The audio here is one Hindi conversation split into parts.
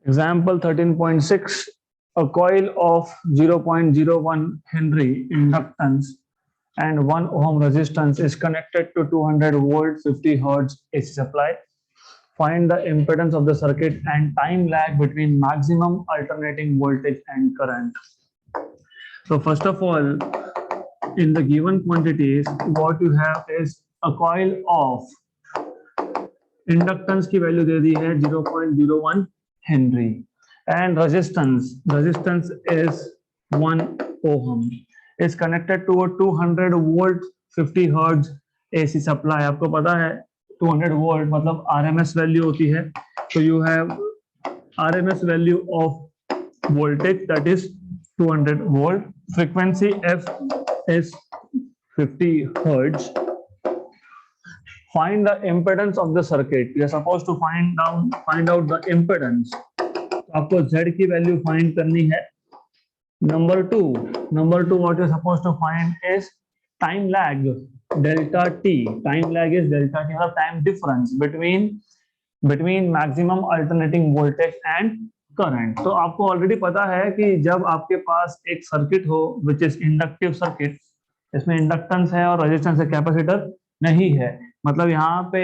Example 13.6, a coil of 0.01 Henry inductance and 1 ohm resistance is connected to 200 volt 50 hertz AC supply. Find the impedance of the circuit and time lag between maximum alternating voltage and current. So first of all, in the given quantities, what you have is a coil of inductance की वैल्यू दे दी है 0.01 Henry and resistance is 1 ohm is connected to a 200 volt 50 hertz AC supply. आपको पता है 200 volt मतलब RMS वैल्यू होती है. So you have RMS value of voltage, that is 200 volt. Frequency F is 50 hertz. Find the impedance of the circuit. You are supposed to find out the impedance. तो आपको Z की वैल्यू फाइंड करनी है. Number two, what you are supposed to find is time lag, delta T. Time lag is delta T, मतलब time difference between maximum alternating voltage and current. तो आपको ऑलरेडी पता है कि जब आपके पास एक सर्किट हो which is inductive circuit, इसमें इंडक्टेंस है और रेजिस्टेंस है, कैपेसिटर नहीं है, मतलब यहाँ पे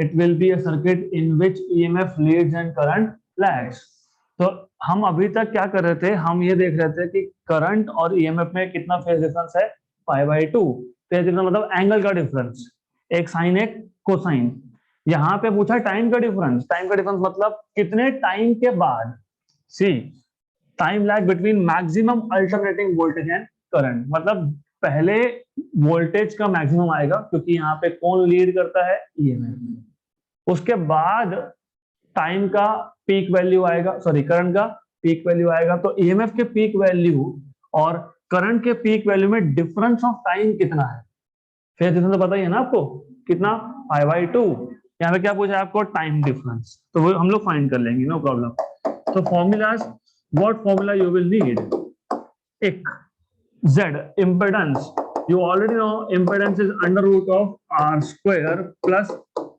it will be a circuit in which EMF leads and current lags. तो हम अभी तक क्या कर रहे थे, हम ये देख रहे थे कि करंट और EMF में कितना फेज डिफरेंस है, π/2. फेज डिफरेंस मतलब एंगल का डिफरेंस, एक साइन एक कोसाइन. यहाँ पे पूछा टाइम का डिफरेंस मतलब कितने टाइम के बाद. See time lag between maximum alternating voltage and current, मतलब पहले वोल्टेज का मैक्सिमम आएगा क्योंकि यहाँ पे कौन लीड करता है, EMF. उसके बाद टाइम का पीक वैल्यू आएगा, सॉरी करंट का पीक वैल्यू आएगा. तो EMF के पीक वैल्यू और करंट के पीक वैल्यू में डिफरेंस ऑफ टाइम कितना है, फेज डिफरेंस तो पता ही है ना आपको, कितना, π/2. यहाँ पे क्या पूछा है आपको, टाइम डिफरेंस, तो वो हम लोग फाइंड कर लेंगे, नो प्रॉब्लम. तो formulas, what formula you will need. एक Z impedance, you already know impedance is under root of R square plus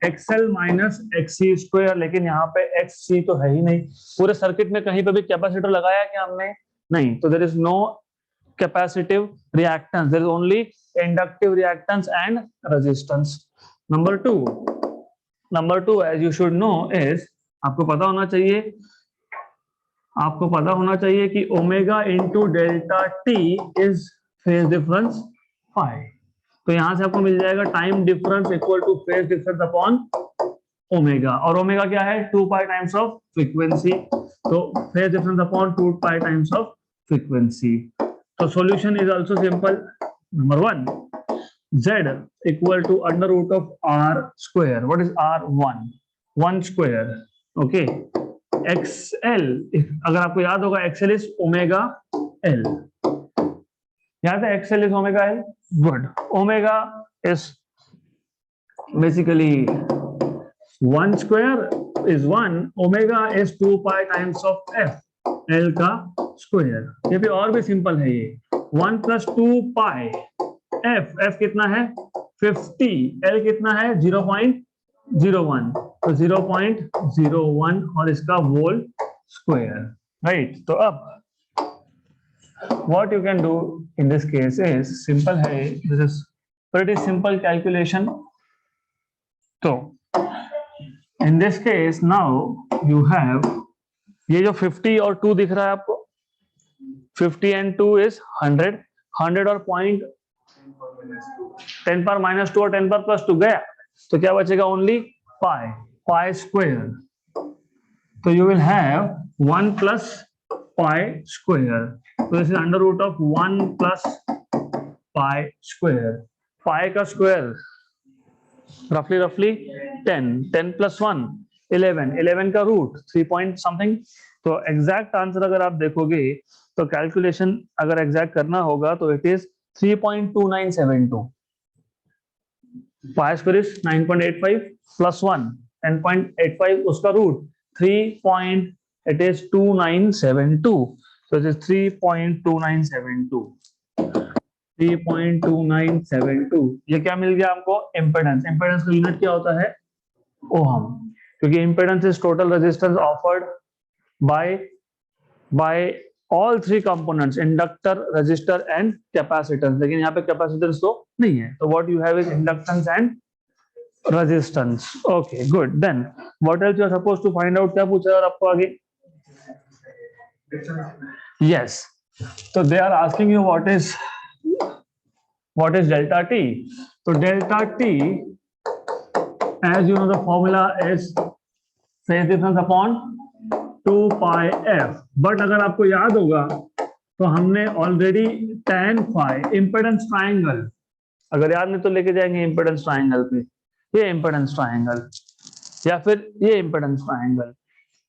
XL minus XC square. लेकिन यहाँ पे XC तो है ही नहीं, पूरे सर्किट में कहीं पे भी कैपेसिटर लगाया क्या हमने, नहीं. तो there is no capacitive reactance, there is only inductive reactance and resistance. Number two as you should know is, आपको पता होना चाहिए कि omega into delta T is phase difference phi. तो यहां से आपको मिल जाएगा time difference equal to phase difference upon omega, और ओमेगा क्या है, 2 पाई टाइम्स ऑफ फ्रीक्वेंसी. तो phase difference upon 2 pi times of frequency. तो solution is also simple. Number 1, Z equal to under root of R square. What is R? 1 square. Okay. XL, अगर आपको याद होगा, XL इज ओमेगा L. याद है XL इज omega L? Good. Omega is basically 1 square is 1, omega is 2 pi times of F, L का स्क्वायर. ये भी और भी सिंपल है, ये 1 प्लस 2 पाई F कितना है 50, L कितना है 0.01, तो 0.01 और इसका होल स्क्वायर, राइट. तो अब what you can do in this case is simple है, this is pretty simple calculation. तो in this case now you have ये जो 50 और 2 दिख रहा है आपको, 50 and 2 is 100 और पॉइंट 10 पर माइनस 2 और 10 पर प्लस 2 गया, तो क्या बचेगा, ओनली पाई स्क्वायर. तो you will have 1 plus pi square. तो this is under root of 1 plus pi square. Pi का स्क्वायर रफली 10 प्लस 1 11 का रूट 3 पॉइंट समथिंग. तो एग्जैक्ट आंसर अगर आप देखोगे तो कैलकुलेशन अगर एग्जैक्ट करना होगा तो it is 3.2972. Pi square is 9.85 plus 1 10.85, उसका रूट 3.2972. So it is 3.2972. 3.2972. ये क्या मिल गया हमको, इम्पेडेंस. इम्पेडेंस का यूनिट क्या होता है, ओहम, क्योंकि impedance is total resistance offered by all three components, inductor, resistor and capacitance. लेकिन यहाँ पे capacitance तो नहीं है, तो what you have is inductance and resistance. Okay, good. Then what else you are supposed to find out? क्या पूछा और आपको आगे? Yes. So they are asking you what is delta T. So delta T, as you know, the formula is phase difference upon 2 pi f. But अगर आपको याद होगा तो हमने already tan phi impedance triangle, अगर याद नहीं तो लेके जाएंगे impedance triangle पे, ये impedance triangle या फिर ये impedance triangle,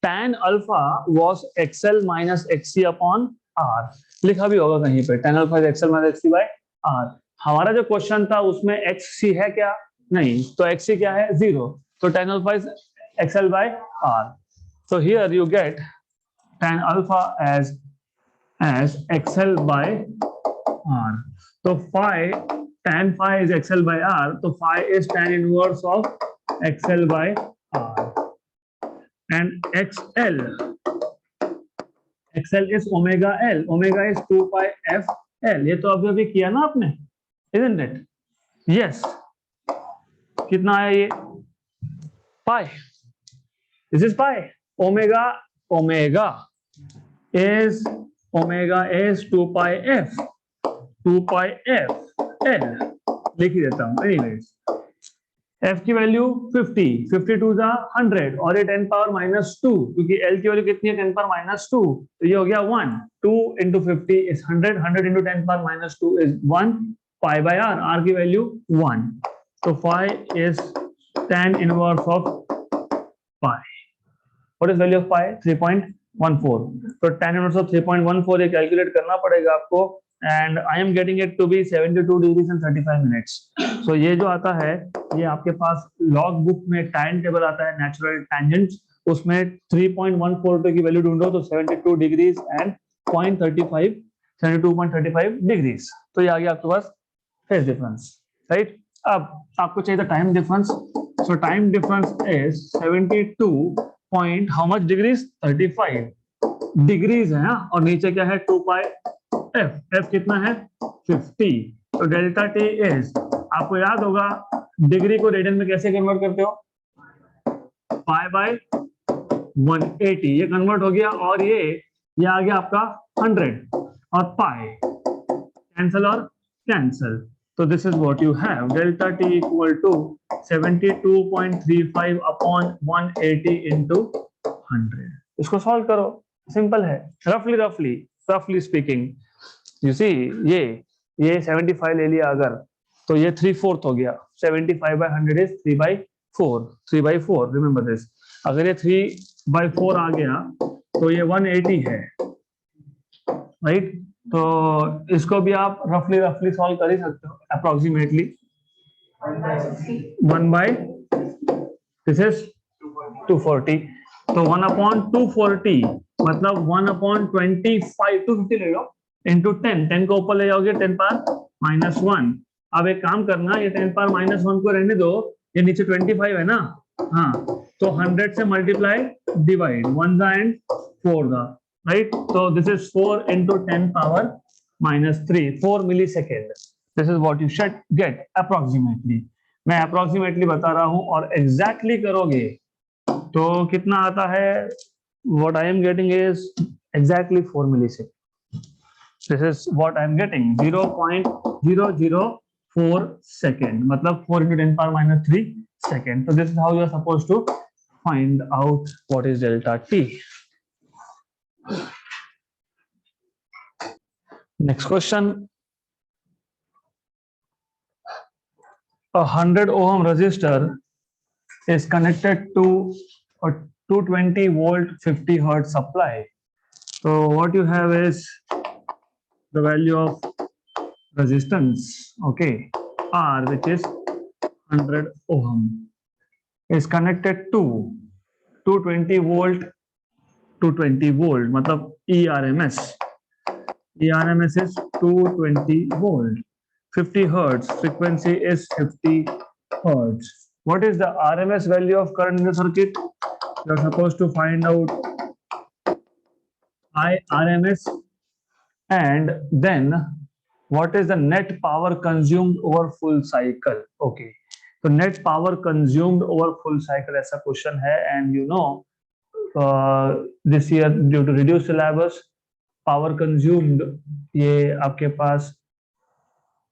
tan alpha was xl minus xc upon r. लिखा भी होगा कहीं पे tan alpha is xl minus xc by r. हमारा जो क्वेश्चन था उसमें xc है क्या? नहीं, तो xc क्या है? 0. तो tan alpha is xl by r. So here you get tan alpha as xl by r. So tan phi is xl by r. So phi is tan inverse of xl by r. And xl is omega l. Omega is 2 pi f l. ये तो अभी किया ना आपने, isn't it? Yes. कितना है ये? Pi. This is pi. Omega is 2 pi f. 2 pi f l लिख ही देता हूँ. Anyways, f की वैल्यू 50, 52 जा 100 और ये 10 पावर माइनस 2, क्योंकि l की वैल्यू कितनी है? 10 पावर माइनस 2, तो ये हो गया 1. 2 into 50 is 100, 100 into 10 power minus 2 is 1. Pi by r, r की value 1. So phi is tan inverse of pi. What is value of pi? 3.14. So tan inverse of 3.14 ये कैलकुलेट करना पड़ेगा आपको, and I am getting it to be 72 degrees and 35 minutes. So ये जो आता है, ये आपके पास log बुक में टाइम टेबल आता है नेचुरल टेंजेंट्स, उसमें 3.142 की वैल्यू ढूंढो तो 72 डिग्रीज एंड 72.35 डिग्रीज. तो ये आ गया आपके पास फेज डिफरेंस, राइट? अब आपको चाहिए था time difference. So time difference is 72 point how much degrees? 35 degrees है, और नीचे क्या है? 2 पाई एफ. एफ कितना है? 50. तो डेल्टा टी इज, आपको याद होगा डिग्री को रेडियन में कैसे कन्वर्ट करते हो? Pi by 180. ये कन्वर्ट हो गया, और ये आ गया आपका 100 और पाई कैंसल और कैंसल. तो this is what you have. Delta T equal to 72.35 upon 180 into 100. इसको सॉल्व करो, सिंपल है. रफली स्पीकिंग, यू सी, ये 75 ले लिया अगर, तो ये 3/4 हो गया. 75 by 100 इज 3/4. 3/4, remember this. अगर ये 3/4 आ गया तो ये 180 है, राइट? तो इसको भी आप रफली सॉल्व कर ही सकते हो. Approximately 1 by this is 240. तो 1/240 मतलब 1/25, 250 ले लो, इंटू 10. 10 को ऊपर ले जाओगे 10 पावर माइनस 1. अब एक काम करना, ये 10 पावर माइनस 1 को रहने दो, ये नीचे 25 है ना. हाँ, तो 100 से मल्टीप्लाई डिवाइड 1 दा एंड 4 दा, राइट? तो this is 4 into 10 power minus 3, 4 millisecond. This is what you should get approximately. मैं अप्रोक्सीमेटली बता रहा हूं, और एग्जैक्टली करोगे तो कितना आता है? What I am getting is exactly 4 millisecond. This is what I am getting, 0.004 second, मतलब 4 into 10 power minus 3 second. So this is how you are supposed to find out what is delta T. Next question. A 100 ohm resistor is connected to a 220 volt 50 hertz supply. So what you have is the value of resistance, okay, R, which is 100 ohm, is connected to 220 volt, 220 volt मतलब ERMS. ERMS is 220 volt. 50 hertz, frequency is 50 hertz. What is the RMS value of current in the circuit? You are supposed to find out IRMS, and then what is the net power consumed over full cycle. Okay, so net power consumed over full cycle ऐसा क्वेश्चन है, and you know this year due to reduced syllabus power consumed ये आपके पास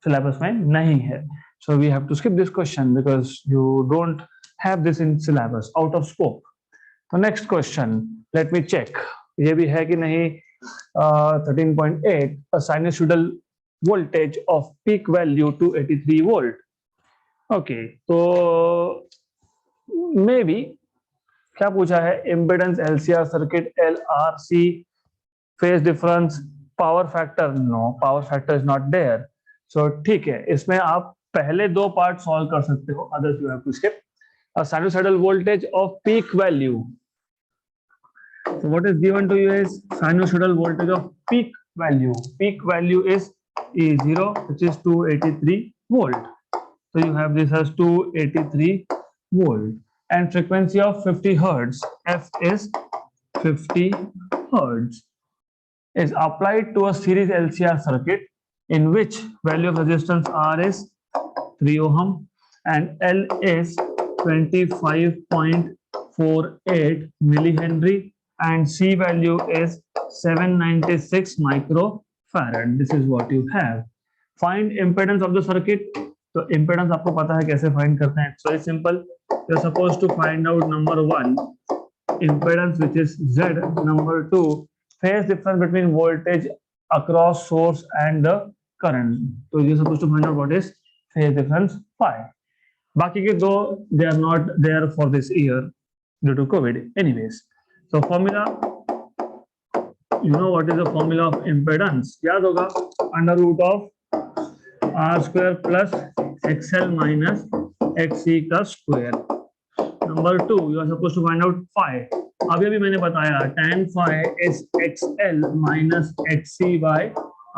syllabus में नहीं है, so we have to skip this question because you don't have this in syllabus, out of scope. So next question, let me check ये भी है कि नहीं. 13.8, a sinusoidal voltage of peak value to 83 volt. Okay, तो maybe क्या पूछा है, impedance LCR circuit LRC, phase difference, power factor, no power factor is not there. So ठीक है, इसमें आप पहले दो पार्ट सॉल्व कर सकते हो, others you have to skip. A sinusoidal voltage of peak value. So what is given to you is sinusoidal voltage of peak value. Peak value is E0, which is 283 volt. So you have this as 283 volt, and frequency of 50 hertz. F is 50 hertz. Is applied to a series LCR circuit in which value of resistance R is 3 ohm and L is 25.48 millihenry. And C value is 796 microfarad. This is what you have. Find impedance of the circuit. तो impedance आपको पता है कैसे find करते हैं. It's very simple. You're supposed to find out number 1 impedance, which is Z. Number 2 phase difference between voltage across source and the current. So you're supposed to find out what is phase difference phi. बाकी के दो they are not there for this year due to COVID. Anyways. So formula, you know what is the formula of impedance? याद होगा, under root of R square plus XL minus XC का square. Number 2, you are supposed to find out phi. अभी मैंने बताया tan phi is XL minus XC by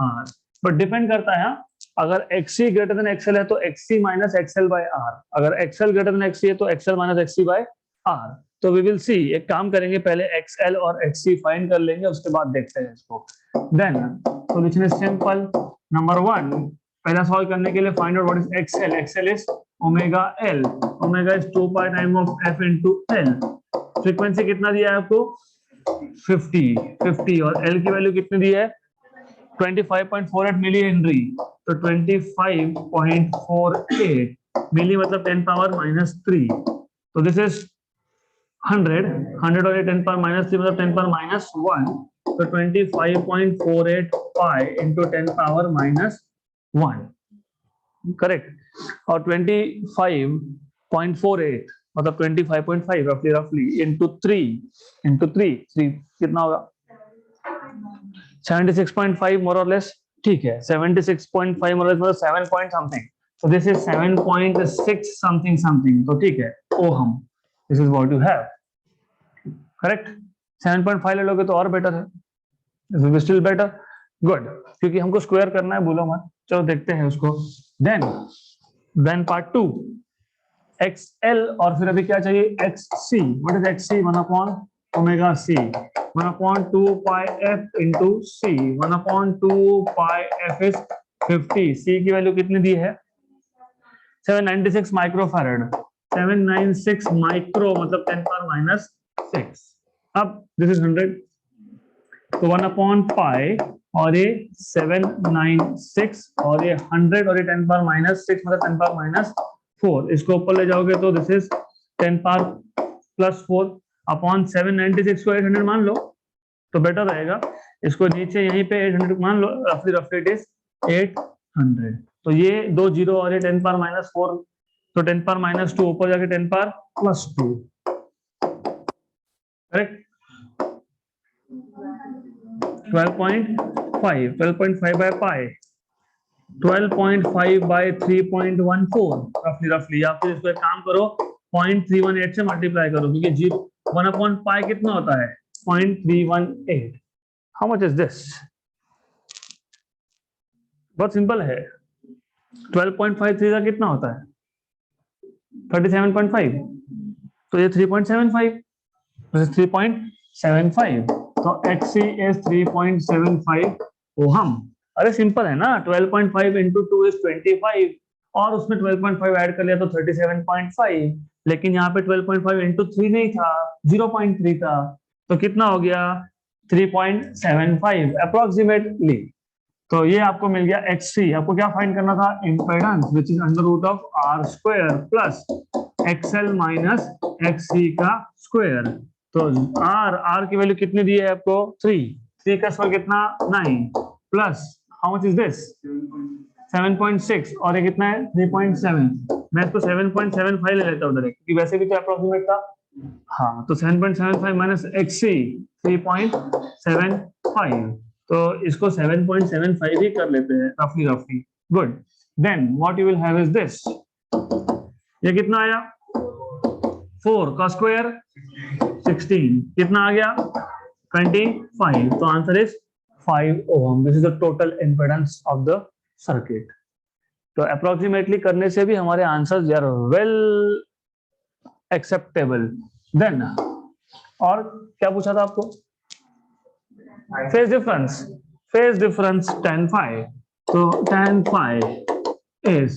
R. But depend करता है, अगर XC greater than XL है तो XC minus XL by R. अगर XL greater than XC है तो XL minus XC by R. तो वी विल सी, एक काम करेंगे, पहले XL और XC फाइंड कर लेंगे, उसके बाद देखते हैं इसको. Then solution is simple. Number 1, पहला सॉल्व करने के लिए find out what is XL. XL इज omega L. Omega is 2 pi time of F into L. Frequency कितना दिया है आपको? 50 और L की वैल्यू कितनी दी है? 25.48 मिली हेनरी. तो 25.48 मिली मतलब 10 पावर -3. तो दिस इज 100 और 10 पावर -3 मतलब 10 पावर -1. तो 25.48 पाई इंटू 10 पावर -1, करेक्ट. और 25.48 मतलब 25.5 रफली इंटू 3 कितना होगा? 76.5 मोर और लेस. ठीक है, 76.5 मोर और लेस मतलब 7 point something. So this is 7.6 something. तो ठीक है, ohm. This is what you have. Correct? 7.5 ले लोगे तो और बेटर है. This will be still better. Good. क्योंकि हमको स्क्वायर करना है, भूलो मत. चलो देखते हैं उसको. Then part 2. XL और फिर अभी क्या चाहिए? XC. What is XC? 1 omega C. 1/2 pi F into C. 1/2 pi F is 50. C की वैल्यू कितनी दी है? 796 माइक्रोफैरड. 796 माइक्रो मतलब 10 पावर -6. अब दिस इज 100. तो 1/pi और ये 796 और ये 100 और ये 10 पावर -6 मतलब 10 पावर -4. इसको ऊपर ले जाओगे तो दिस इज 10 पावर +4 अपॉन 796 को 800 मान लो तो बेटर रहेगा. इसको नीचे यहीं पे 800 मान लो, रफली इट इज 800. तो ये 2 0 और ये 10 पावर -4, तो 10 पावर -2 ऊपर जाके 10 power +2. Correct. 12.5 by pi. 12.5 by 3.14 रफली. या फिर इसको एक काम करो 0.318 से मल्टीप्लाई करो, क्योंकि जी 1/pi कितना होता है? 0.318. How much is this? बहुत सिंपल है. 12.53 का कितना होता है? 37.5. तो ये 3.75. 3.75. तो XC is 3.75 ओहम। अरे सिंपल है ना, 12.5 into 2 is 25 और उसमें 12.5 ऐड कर लिया तो 37.5, लेकिन यहाँ पे 12.5 into 3 नहीं था, 0.3 था, तो कितना हो गया 3.75 अप्रोक्सीमेटली। तो ये आपको मिल गया XC। आपको क्या फाइंड करना था, impedance which is under root of R square plus XL minus XC का स्क्वायर। तो R की वैल्यू कितनी दी है आपको 3 का स्क्वायर कितना 9 plus how much is this 7.6 और ये कितना है 3.7। मैं इसको 7.75 ले लेता हूँ डायरेक्ट क्योंकि वैसे भी तो अप्रोक्सीमेट था। हाँ तो 7.75 माइनस XC 3.75, तो इसको 7.75 ही कर लेते हैं रफली। Good, then what you will have is this, ये कितना आया 4 का स्क्वायर 16, कितना आ गया 25, तो answer is 5 ohm. This is the total impedance of the circuit. तो अप्रोक्सीमेटली करने से भी हमारे answers are well acceptable. Then और क्या पूछा था आपको, फेज डिफरेंस tan phi, तो tan phi is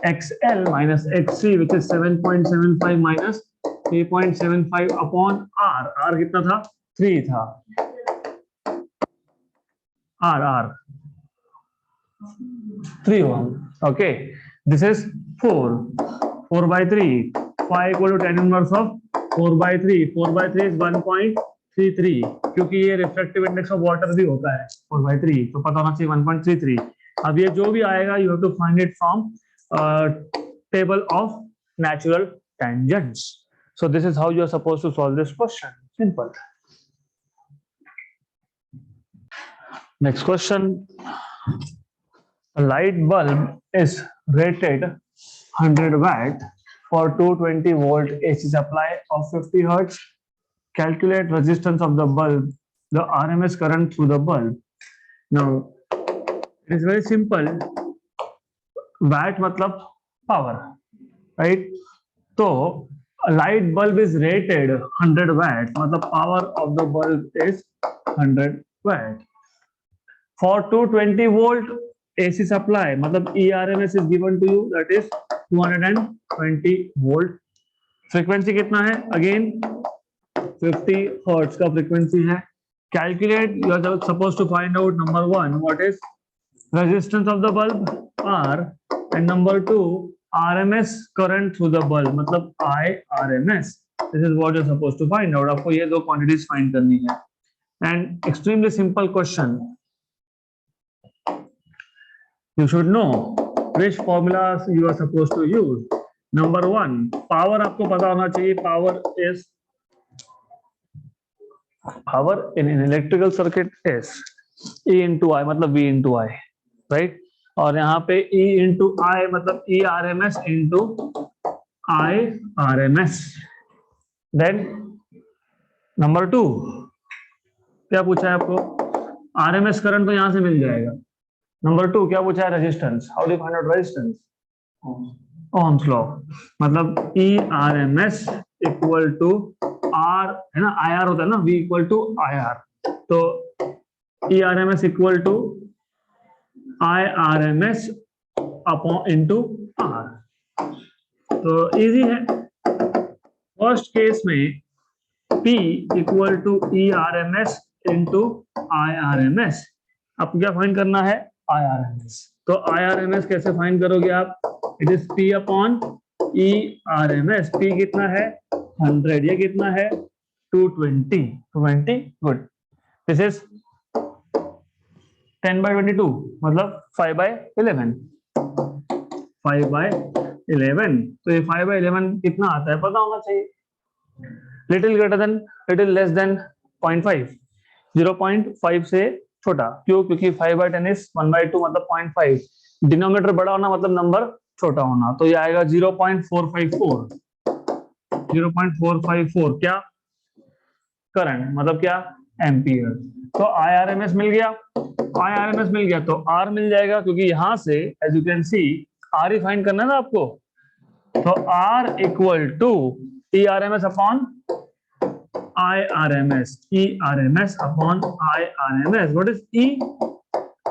XL minus XC which is 7.75 minus 3.75 upon R। R कितना था 3 था, R 3 ohm. Okay, this is 4 by 3, phi equal to tan inverse of 4 by 3 is 1.33, क्योंकि ये रिफ्रैक्टिव इंडेक्स ऑफ वाटर भी होता है 4 by 3, तो पता होना चाहिए 1.33। अब ये जो भी आएगा you have to find it from table of natural tangents. So this is how you are supposed to solve this question, simple. Next question, a light bulb is rated 100 watt for 220 volt AC supply of 50 hertz. Calculate resistance of the bulb, the RMS current through the bulb. Now it is very simple, watt मतलब power, right? तो a light bulb is rated 100 watt मतलब power of the bulb is 100 watt for 220 volt AC supply, मतलब ERMS is given to you, that is 220 volt। Frequency कितना है, अगेन 50 हर्ट्ज का फ्रीक्वेंसी है। Calculate, you are supposed to find out number 1 what is resistance of the bulb R, and number 2 RMS current through the bulb मतलब IRMS। This is what you are supposed to find out. आपको ये दो क्वांटिटीज फाइंड करनी है, and extremely simple question. You should know which formulas you are supposed to use. Number 1, power आपको पता होना चाहिए, power in an electrical circuit is E into I मतलब V into I, right? और यहाँ पे E into I मतलब ERMS into IRMS। Then number 2 क्या पूछा है आपको, RMS करंट तो यहाँ से मिल जाएगा। नंबर 2 क्या पूछा है, resistance. How do find out resistance, Ohm's law, मतलब ERMS इक्वल टू R है ना, IR होता है ना, V इक्वल टू IR, तो ERMS equal to IRMS upon into R। तो इजी है। फर्स्ट केस में P equal to ERMS into IRMS, आपको क्या फाइंड करना है IRMS। तो IRMS कैसे फाइंड करोगे आप, it is P upon ERMS। P कितना है 100, ये कितना है 220। गुड, दिस इज 10/22 मतलब 5/11। 5/11, तो ये 5/11 कितना आता है पता होना चाहिए, little greater than little less than 0.5, 0.5 से छोटा। क्यों, क्योंकि 5/10 इज 1/2 मतलब 0.5, डिनोमिनेटर बड़ा होना मतलब नंबर छोटा होना, तो ये आएगा 0.454। 0.454 क्या, करंट मतलब क्या, एम्पियर। तो IRMS मिल गया, IRMS मिल गया तो R मिल जाएगा, क्योंकि यहां से as you can see R ही फाइंड करना है ना आपको, तो R equal to ERMS upon IRMS, ERMS upon IRMS. What is E?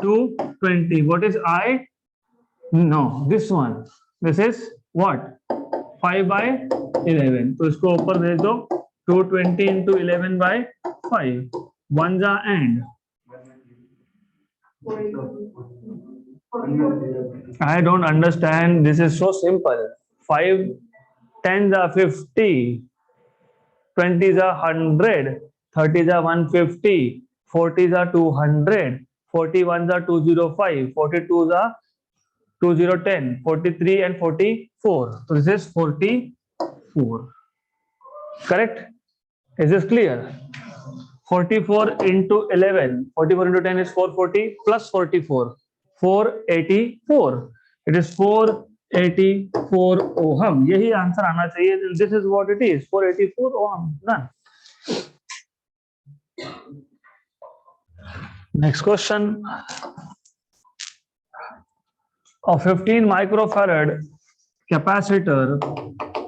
220. What is I? No, this one. This is what? 5/11. तो इसको ऊपर भेज दो. 220 into 11 by 5. One जा and. I don't understand. This is so simple. 5 10s are 50. 20s are 100. 30s are 150. 40s are 200. 41s are 205. 42s are 2010. 43 and 44. So this is 44. Correct? Is this clear? 44 into 11. 44 into 10 is 440 plus 44. 484. It is 484 ohm. यही आंसर आना चाहिए. This is what it is. 484 ohm. Done. Next question. A 15 microfarad capacitor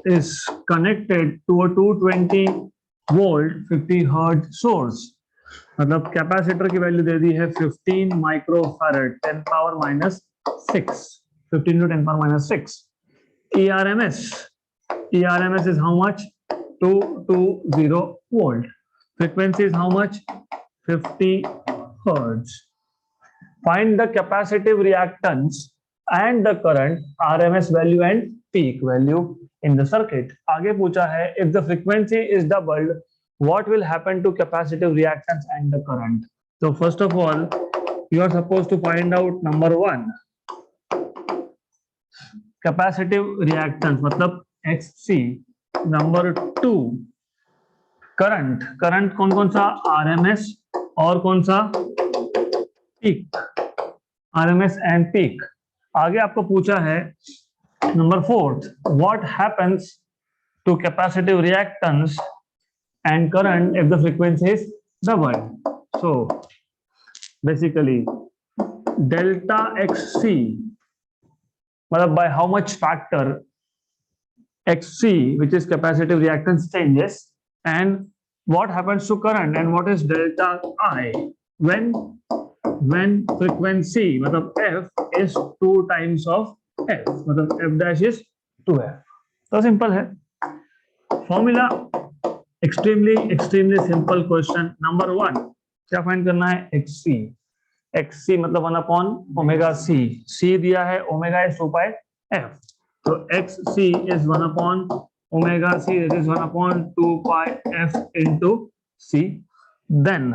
is connected to a 220 volt 50 hertz source. मतलब कैपेसिटर की वैल्यू दे दी है 15 microfarad 10 power minus 6. 15 to 10 power minus 6. ERMS is how much? 220 volt. Frequency is how much? 50 hertz. Find the capacitive reactance and the current, RMS value and peak value in the circuit. आगे पूछा है if the frequency is doubled, what will happen to capacitive reactance and the current? So first of all, you are supposed to find out number 1. Capacitive reactance मतलब XC. Number 2, current. current कौन कौन सा? RMS और कौन सा? peak. RMS and peak. आगे आपको पूछा है number 4, what happens to capacitive reactance and current if the frequency is doubled? So basically delta XC, मतलब by how much factor XC, which is capacitive reactance, changes, and what happens to current, and what is delta I when frequency मतलब F is 2 times of F, मतलब F dash is 2F. तो सिंपल है formula. extremely simple question. Number 1, क्या फाइंड करना है? XC. XC मतलब 1 upon omega C. C दिया है, omega is 2 pi F. So XC is 1 upon omega C. That is 1 upon 2 pi F into C. Then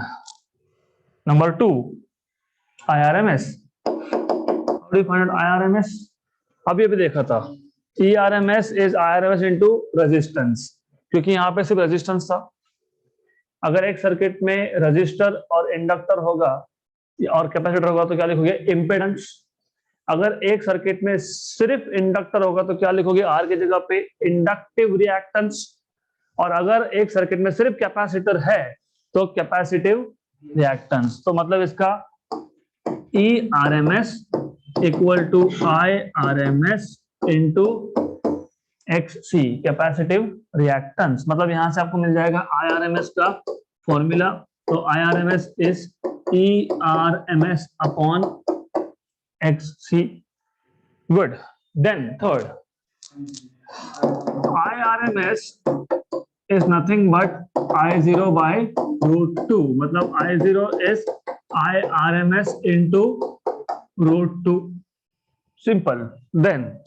number 2, IRMS. How do you find out IRMS? अभी देखा था. ERMS is IRMS into resistance, क्योंकि यहाँ पे सिर्फ रेजिस्टेंस था. अगर एक सर्किट में रजिस्टर और इंडक्टर होगा और कैपेसिटर होगा तो क्या लिखोगे? इम्पेडेंस. अगर एक सर्किट में सिर्फ इंडक्टर होगा तो क्या लिखोगे? आर की जगह पे इंडक्टिव रिएक्टेंस. और अगर एक सर्किट में सिर्फ कैपेसिटर है तो कैपेसिटिव रिएक्टेंस. तो मतलब इसका ERMS equal to IRMS into XC, capacitive reactance. मतलब यहां से आपको मिल जाएगा IRMS का फॉर्मूला. तो IRMS is ERMS upon XC. Good. Then third, IRMS is nothing but I0 by root 2. मतलब I0 is IRMS into root 2. Simple. Then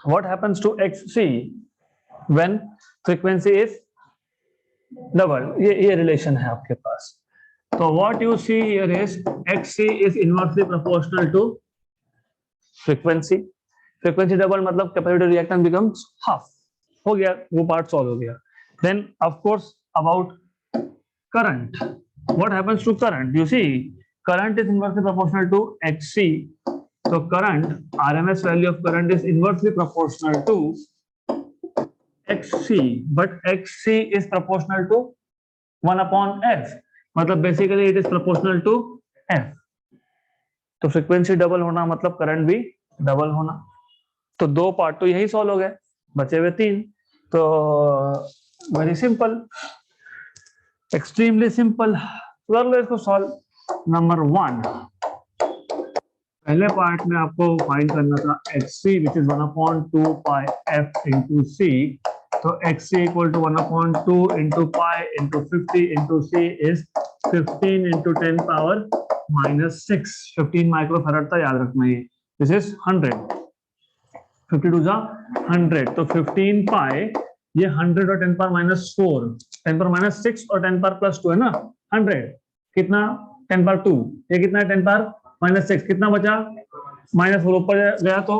what happens to XC when frequency is double? ये relation है आपके पास. So what you see here is XC is inversely proportional to frequency. Frequency double मतलब capacitive reactance becomes half. हो गया, वो पार्ट सॉल्व हो गया. Then of course about current. What happens to current? You see current is inversely proportional to XC. So current, RMS value of current is inversely proportional to XC, but XC is proportional to 1 upon F. मतलब basically it is proportional to F. तो फ्रीक्वेंसी डबल होना मतलब करंट भी डबल होना. तो 2 पार्ट तो यही सॉल्व हो गए, बचे हुए 3. तो वेरी सिंपल. एक्सट्रीमली सिंपल, कर लो इसको सॉल्व। नंबर 1, पहले पार्ट में आपको फाइंड करना था xc which is 1/2 pi f into C. तो xc equal to 1/2 into pi into 50 into C is 15 into 10 power -6। 15 microfarad था, याद रखना ये। दिस इज 100, 52 जा 100, तो 15 पाई, ये 100 और 10 पावर -4, 10 पावर -6 और 10 पावर +2 है ना, 100 कितना 10 पावर 2, ये कितना है 10 पावर -6, कितना बचा -4, ऊपर गया तो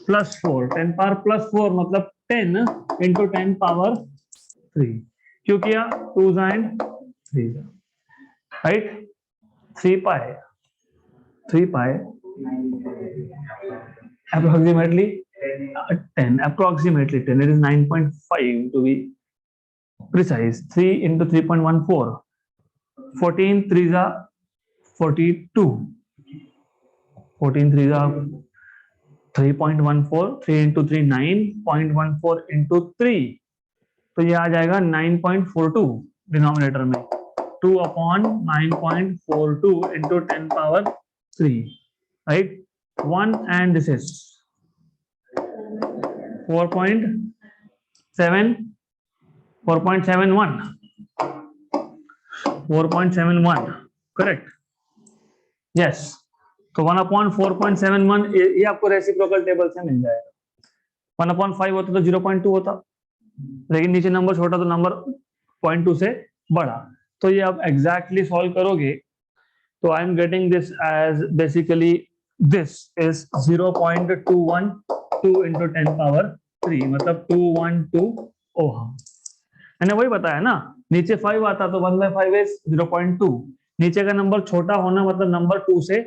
+4, 10 पावर +4 मतलब 10 इंटू 10 पावर 3। क्यों किया, 2 and 3, right. 3 pi approximately 10, approximately 10, it is 9.5 to be precise। 3 into 3.14, 14 3s are 42, 14 3s are 3.14, 3 into 3 9.14 into 3, तो ये आ जाएगा 9.42 डिनोमिनेटर में, 2/9.42 into 10 power 3, right। 1 and this is 4.7, 4.71, 4.71, correct, yes. तो 1/4.71 ये आपको रेसिप्रोकल टेबल से मिल जाएगा। 1/5 होता तो 0.2 होता, लेकिन नीचे नंबर छोटा तो नंबर 0.2 से बड़ा। तो ये आप एग्जैक्टली सॉल्व करोगे तो I am getting this as basically this is 0.212 into 10 power 3, मतलब 212 ओहम। मैंने वही बताया ना, नीचे 5 आता तो 1/5 इज 0.2, नीचे का नंबर छोटा होना मतलब नंबर 2 से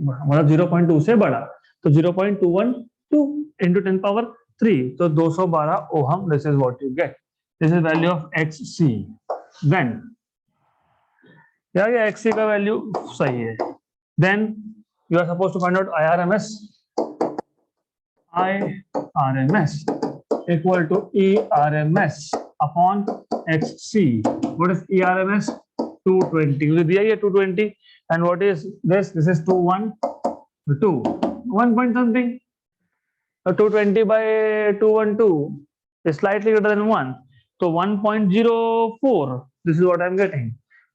मतलब 0.2 से बड़ा, तो 0.212 इंटू 10 पावर 3, तो 212 ohm. This is what you get, this is value of XC। Then क्या गया, XC का वैल्यू सही है। Then you are suppose to find out IRMS equal to ERMS upon XC। What is ERMS, 220, दिया ये 220, and what is this, this is 212, 1 point something, 220 by 212 is slightly greater than 1, so 1.04, this is what I am getting,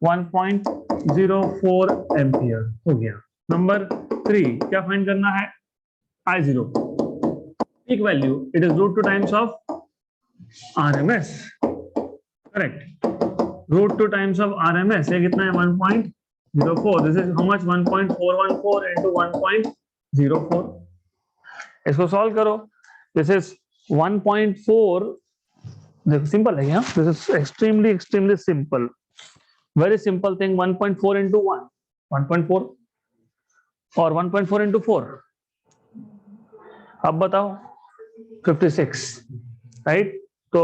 1.04 ampere हो गया। नंबर 3 क्या फाइंड करना है, I0 peak value, it is √2 times of RMS, correct, √2 times of RMS, ये कितना है 1.04, this is how much 1.414 into 1.04। इसको सॉल्व करो, दिस इज 1.4, देखो सिंपल है क्या, this is extremely simple, very simple thing. 1.4 into 1, 1.4 और 1.4 into 4, अब बताओ 56, राइट। तो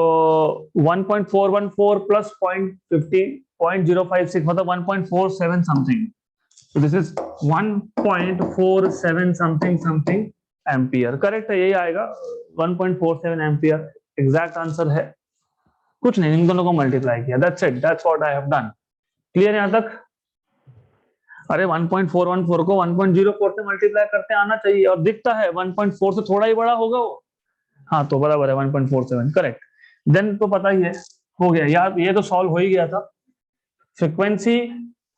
1.414 प्लस 0.56 मतलब 1.47 something, so this is 1.47 something ampere, correct है, यही आएगा 1.47 एम्पियर, एग्जैक्ट आंसर है। कुछ नहीं, इन दोनों को मल्टीप्लाई किया, that's it, that's what I have done. Clear यहां तक? अरे 1.414 को 1.04 से मल्टीप्लाई करते आना चाहिए, और दिखता है 1.4 से थोड़ा ही बड़ा होगा वो, हाँ तो बराबर है 1.47, करेक्ट। देन तो पता ही है, हो गया यार, ये तो सॉल्व हो ही गया था। Frequency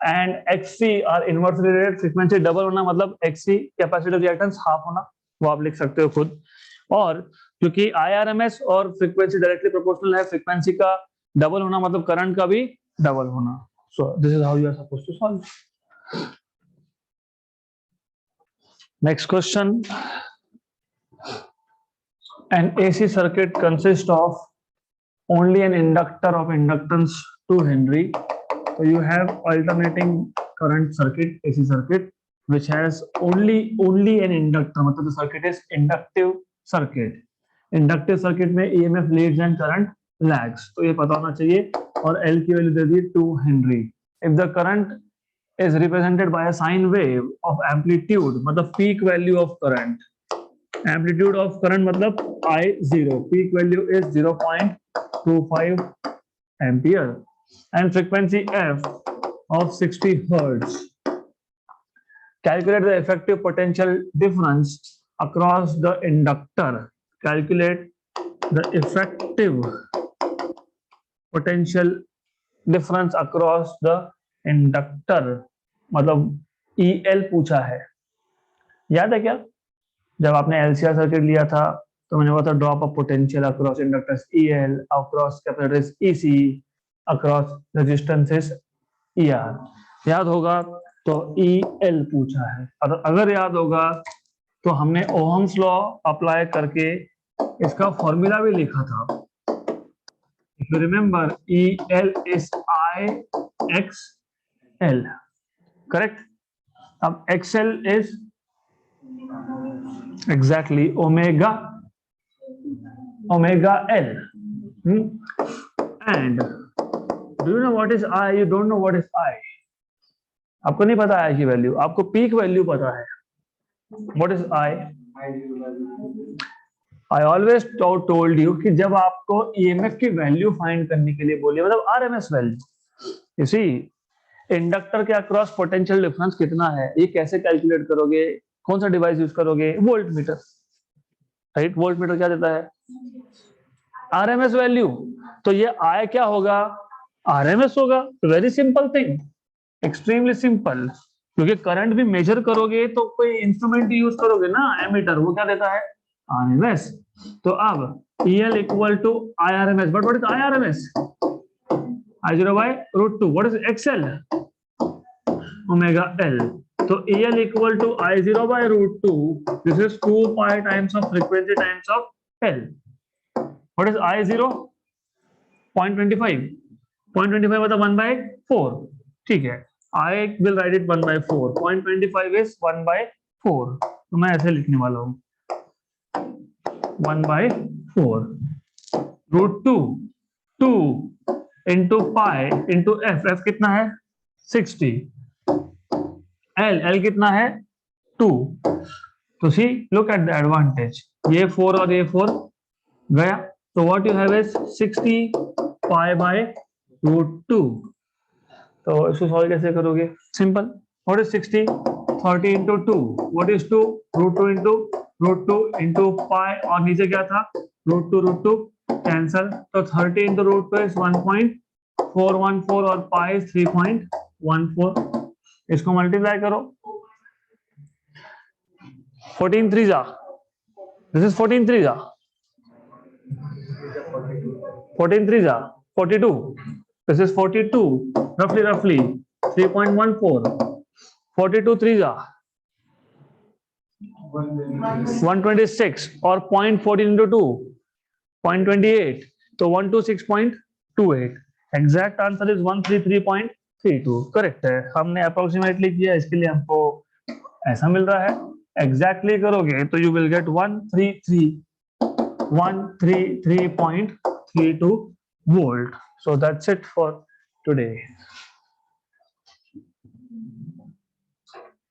and XC are inversely related, frequency double होना मतलब XC कैपेसिटिव रिएक्टेंस हाफ होना, वो आप लिख सकते हो खुद। और क्योंकि IRMS और फ्रीक्वेंसी डायरेक्टली प्रोपोर्शनल है, फ्रीक्वेंसी का डबल होना मतलब करंट का भी डबल होना। So this is how you are supposed to solve. Next question, an AC circuit consists of only an inductor of inductance 2 Henry. So you have alternating current circuit, AC circuit, which has only an inductor, मतलब the circuit is inductive circuit. Inductive circuit में EMF leads and current lags, तो ये पता होना चाहिए। और L की value they the 2 Henry. If the current is represented by a sine wave of amplitude, मतलब peak value of current, amplitude of current मतलब I0, peak value is 0.25 ampere, and frequency f of 60 hertz. Calculate the effective potential difference across the inductor. Calculate the effective potential difference across the inductor. मतलब EL पूछा है, याद है क्या? जब आपने LCR सर्किट लिया था तो मैंने बोला था drop of potential across inductors EL, across capacitors EC, across resistances ER. याद होगा तो EL पूछा है. अगर याद होगा तो हमने ओहम्स लॉ अप्लाई करके इसका फॉर्मूला भी लिखा था. If you remember, EL is IXL, correct? अब XL is exactly omega L. And do you know what is I? You don't know what is I. आपको नहीं पता I की वैल्यू, आपको पीक वैल्यू पता है. What is I? I always told you कि जब आपको EMF की वैल्यू फाइंड करने के लिए बोलिए, मतलब RMS value. You see, inductor के अक्रॉस पोटेंशियल डिफरेंस कितना है, ये कैसे कैलकुलेट करोगे, कौन सा डिवाइस यूज करोगे? Volt meter, right? Volt meter क्या देता है? RMS value. तो ये आय क्या होगा? आरएमएस होगा. Very simple thing, extremely simple. क्योंकि करंट भी मेजर करोगे तो कोई इंस्ट्रूमेंट यूज करोगे ना, एमीटर, वो क्या देता है? आरएमएस. तो अब EL equal to IRMS. But what is IRMS? I0 by √2. What is XL? Omega L. So EL equal to I0 by √2. This is 2 pi times of frequency times of L. What is I0? 0.25. 0.25 मतलब 1 by 4. ठीक है. I will write it 1 by 4. 0.25 is 1 by 4. तो मैं ऐसे लिखने वाला हूँ 1 by 4. √2. 2 into pi into f. f कितना है? 60. L कितना है? 2. तो see, look at the advantage. ये 4 और ये 4 गया. तो what you have is 60 pi by √2. तो इसको सॉल्व कैसे करोगे? Simple. What is 60? 30 into 2. What is 2? √2 into √2 into pi. और नीचे क्या था? √2 कैंसल. तो 30 into √2 is 1.414 और pi is 3.14. इसको मल्टीप्लाई करो. 14 3 जा. This is 14 3 जा. 14 3 जा. 42. This is 42. Roughly 3.14. 42 3 जा. 126 और 0.14 into 2. 0.28. तो 126.28. Exact answer is 133.32. करेक्ट है. हमने अप्रोक्सीमेटली किया, इसके लिए हमको ऐसा मिल रहा है. एग्जैक्टली करोगे तो you will get 133.32 volt. So that's it for today.